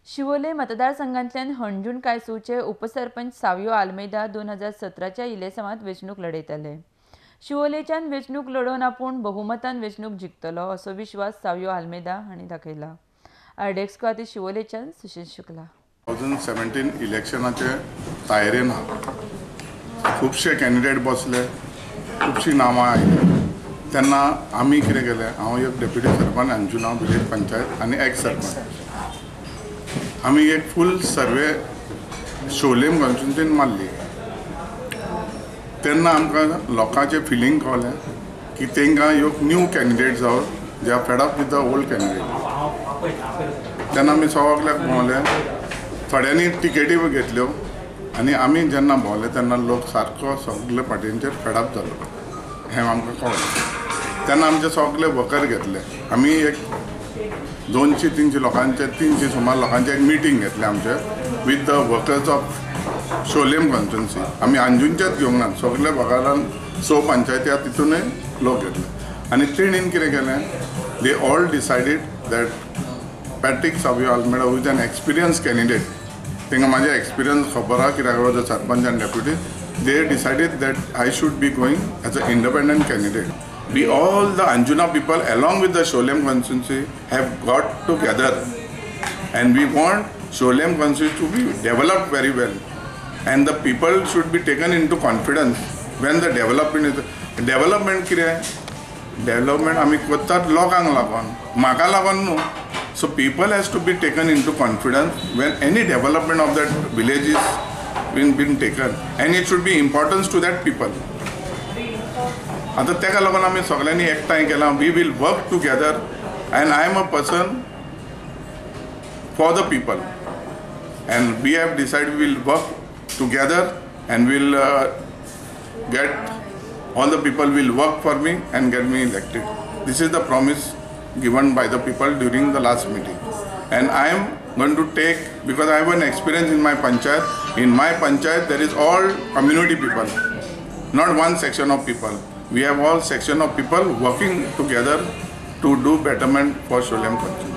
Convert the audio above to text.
शिवोले मतदारसंघांतल्यान हणजूण कायसूचे उपसरपंच सावियो आल्मेदा 2017च्या इलेक्शनात वेंचणूक लढयतले। शिवोलेच्यान वेंचणूक लढोवन आपूण बहुमतान वेंचणूक जिखतलो असो विश्वास सावियो आल्मेदा हांणी दाखयला। आरडेक्स खातीर शिवोलेच्यान सुशील शुक्ला। 2017 इलेक्शनाचे तयारेन खुबशे कॅन्डिडेट बसले, खुबशी नांवां आयली। तेन्ना आमी कितें केलें, हांव एक डेप्युटी सरपंच अंजुना विलेज पंचायत आनी एक्स सरपंच। आमी एक फूल सर्वे शोलेम कॉन्स्टिट्युएन्सीन मारली। तेन्ना आमकां लोकांचें फिलींग कळ्ळें की तांकां एक न्यू कॅन्डिडेट जावं जे are fed up with the old candidate. तेन्ना आमी सगळ्याक भोंवले, थोड्यांनी टिकेटी घेतल्यो आनी आमी जेन्ना भोंवले तेन्ना लोक सारको सगळे पार्टींचेर फेड अप जालो हें आमकां कळ्ळें। तेन्ना आमचे सगळे वर्कर घेतले। आमी एक 200-300 लोकांचे 300 सुमार लोकांचे एक मिटींग घेतले आमचे विथ द वर्कर्स ऑफ शोलेम कॉन्स्टिट्युएन्सी। आमी अंजुनचेच घेवंक ना, सगळे वागारान 6 पंचायती आहा तितूनय लोक घेतले। आनी तेणीन कितें केलें, they all decided that Patrick Savio Almeida who is an experience candidate, तांकां म्हाजे एक्सपिरियन्स खबर आहा कित्याक was a sarpanch end deputy, they decided that I should be going as a independent candidate. We all the Anjuna people along with the Siolim constituency have got together and we want Siolim constituency to be developed very well and the people should be taken into confidence when the development is development आमी करतात लोकांक लागून, म्हाका लागून न्हू। So people has to be taken into confidence when any development of that village is been taken and it should be importance to that people. आता तेका लागून आमी सगळ्यांनी एकठांय केलां, we will work together and I am a person for the people and we have decided we will work together and will get all the people will work for me and get me elected. This is the promise given by the people during the last meeting and I am going to take, because I have an experience in my panchayat. In my panchayat there is all community people, not one section of people. We have all section of people working together to do betterment for Siolim country.